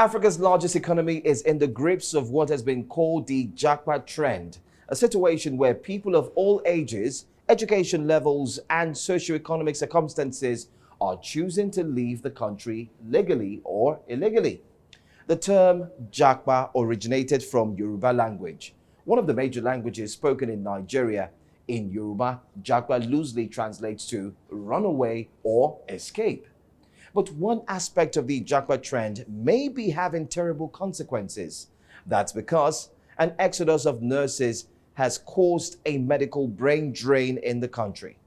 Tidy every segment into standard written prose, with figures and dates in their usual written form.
Africa's largest economy is in the grips of what has been called the Japa trend, a situation where people of all ages, education levels, and socio-economic circumstances are choosing to leave the country legally or illegally. The term Japa originated from Yoruba language, one of the major languages spoken in Nigeria. In Yoruba, Japa loosely translates to run away or escape. But one aspect of the Japa trend may be having terrible consequences. That's because an exodus of nurses has caused a medical brain drain in the country.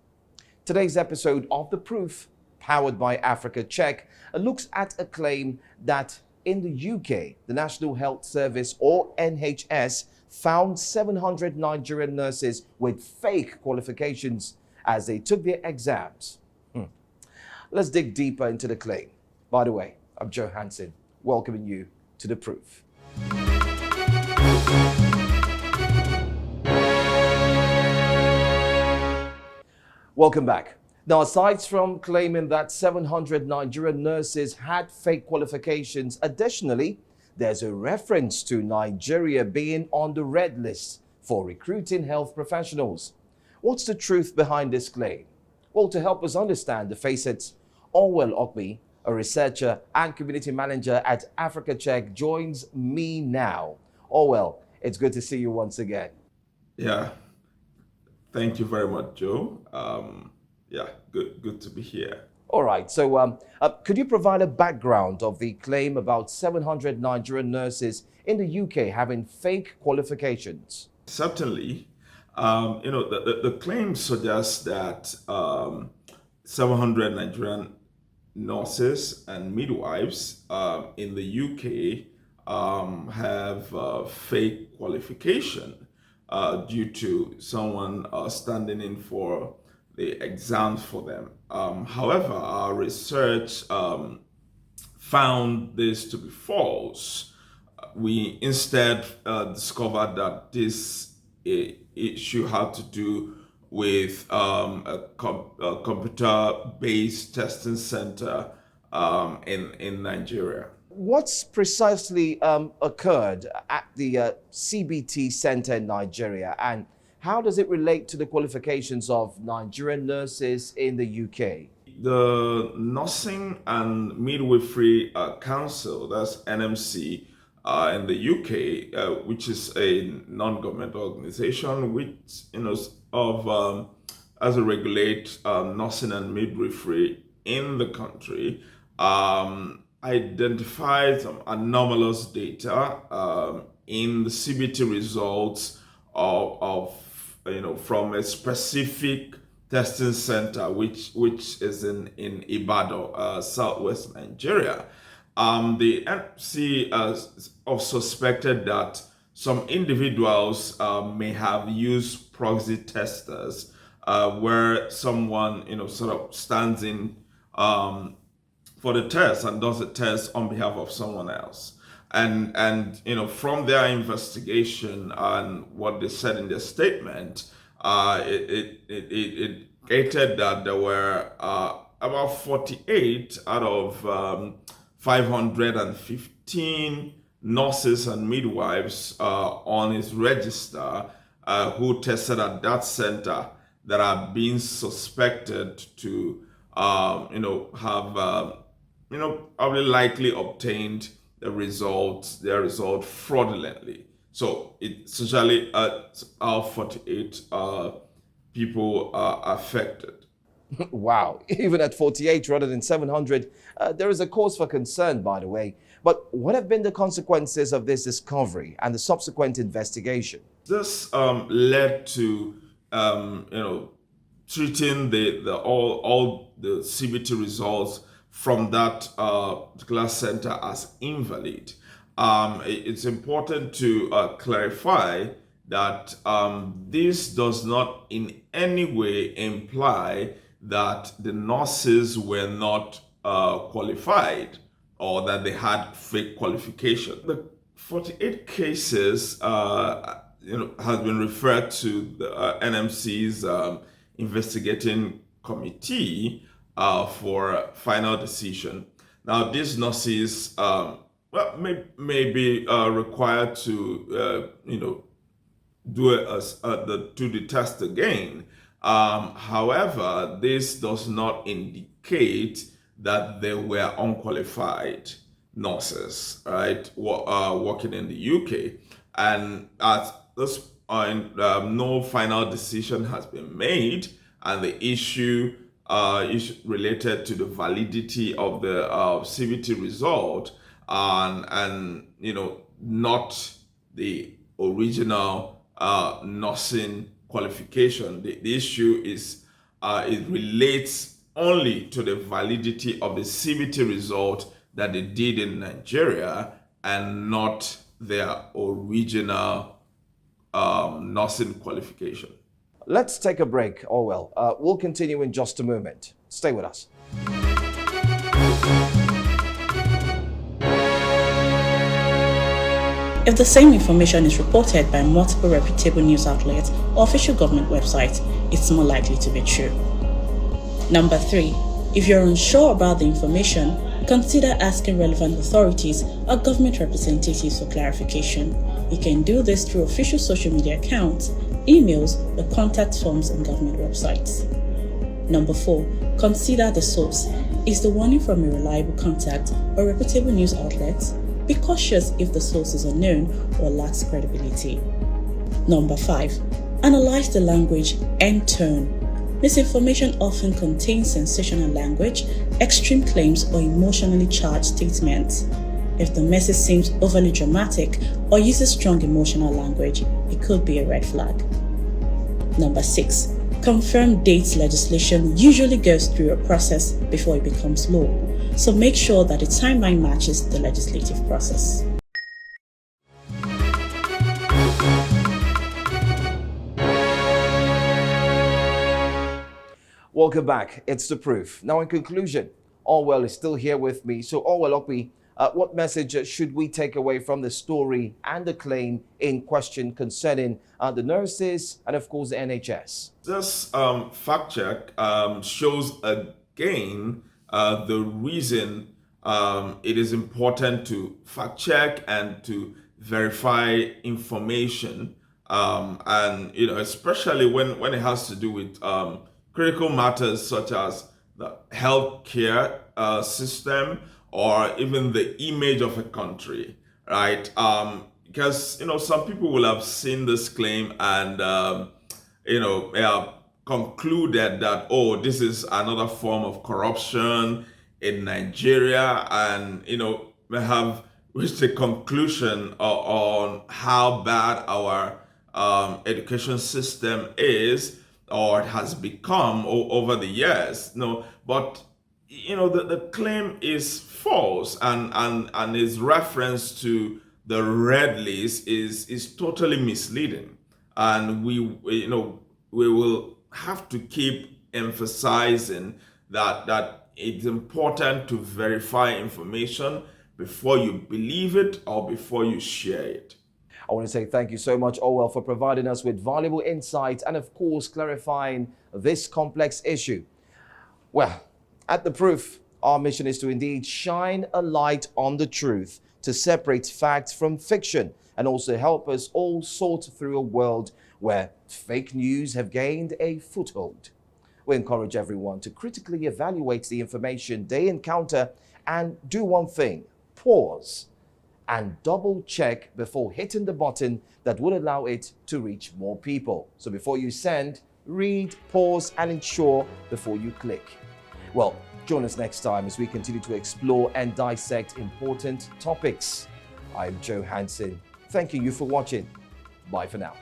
Today's episode of The Proof, powered by Africa Check, looks at a claim that in the UK, the National Health Service, or NHS, found 700 Nigerian nurses with fake qualifications as they took their exams. Let's dig deeper into the claim. By the way, I'm Joe Hansen, welcoming you to The Proof. Welcome back. Now, aside from claiming that 700 Nigerian nurses had fake qualifications, additionally, there's a reference to Nigeria being on the red list for recruiting health professionals. What's the truth behind this claim? Well, to help us understand the facets, Orwell Okmi, a researcher and community manager at Africa Check, joins me now. Orwell, it's good to see you once again. Yeah, thank you very much, Joe. Good to be here. All right, so could you provide a background of the claim about 700 Nigerian nurses in the UK having fake qualifications? Certainly, the claim suggests that 700 Nigerian nurses and midwives in the UK have fake qualification due to someone standing in for the exams for them. However, our research found this to be false. We instead discovered that this issue had to do with a computer-based testing center in Nigeria. What's precisely occurred at the CBT Center in Nigeria, and how does it relate to the qualifications of Nigerian nurses in the UK? The Nursing and Midwifery Council, that's NMC, in the UK, which is a non-governmental organization, which as a regulate nursing and midwifery in the country, identified some anomalous data in the CBT results from a specific testing center, which is in Ibadan, southwest Nigeria. The NC also suspected that some individuals may have used proxy testers, where someone sort of stands in for the test and does the test on behalf of someone else. And from their investigation and what they said in their statement, it stated that there were about 48 out of 515 nurses and midwives on his register who tested at that center that are being suspected to have probably likely obtained their result fraudulently. So it essentially our 48 people are affected. Wow, even at 48 rather than 700, there is a cause for concern, by the way. But what have been the consequences of this discovery and the subsequent investigation? This led to treating all the CBT results from that particular center as invalid. It's important to clarify that this does not in any way imply that the nurses were not qualified or that they had fake qualification. The 48 cases has been referred to the NMC's investigating committee for final decision. Now, these nurses, may be required to do the test again. However, this does not indicate that they were unqualified nurses, right, working in the UK. And at this point, no final decision has been made, and the issue is related to the validity of the CBT result, and not the original nursing qualification. The issue is it relates only to the validity of the CBT result that they did in Nigeria, and not their original nursing qualification. Let's take a break, Orwell. We'll continue in just a moment. Stay with us. If the same information is reported by multiple reputable news outlets or official government websites, it's more likely to be true. Number 3. If you're unsure about the information, consider asking relevant authorities or government representatives for clarification. You can do this through official social media accounts, emails, or contact forms on government websites. Number 4. Consider the source. Is the warning from a reliable contact or reputable news outlet? Be cautious if the source is unknown or lacks credibility. Number 5. Analyze the language and tone. Misinformation often contains sensational language, extreme claims, or emotionally charged statements. If the message seems overly dramatic or uses strong emotional language, it could be a red flag. Number 6. Confirmed dates legislation usually goes through a process before it becomes law, so make sure that the timeline matches the legislative process. Welcome back. It's The Proof. Now, in conclusion, Orwell is still here with me. So, Orwell Okpi, what message should we take away from the story and the claim in question concerning the nurses and, of course, the NHS? This fact check shows again the reason it is important to fact check and to verify information, and especially when it has to do with critical matters such as the healthcare system, or even the image of a country, right? Because some people will have seen this claim and they have concluded that, oh, this is another form of corruption in Nigeria, and may have reached a conclusion on how bad our education system is, or it has become over the years. But the claim is false, and its reference to the red list is totally misleading, and we will have to keep emphasizing that it's important to verify information before you believe it or before you share it. I want to say thank you so much, Orwell, for providing us with valuable insights and, of course, clarifying this complex issue. Well, at The Proof, our mission is to indeed shine a light on the truth, to separate facts from fiction, and also help us all sort through a world where fake news have gained a foothold. We encourage everyone to critically evaluate the information they encounter and do one thing: pause and double check before hitting the button that would allow it to reach more people. So before you send, read, pause, and ensure before you click. Well, join us next time as we continue to explore and dissect important topics. I'm Joe Hansen, thanking you for watching. Bye for now.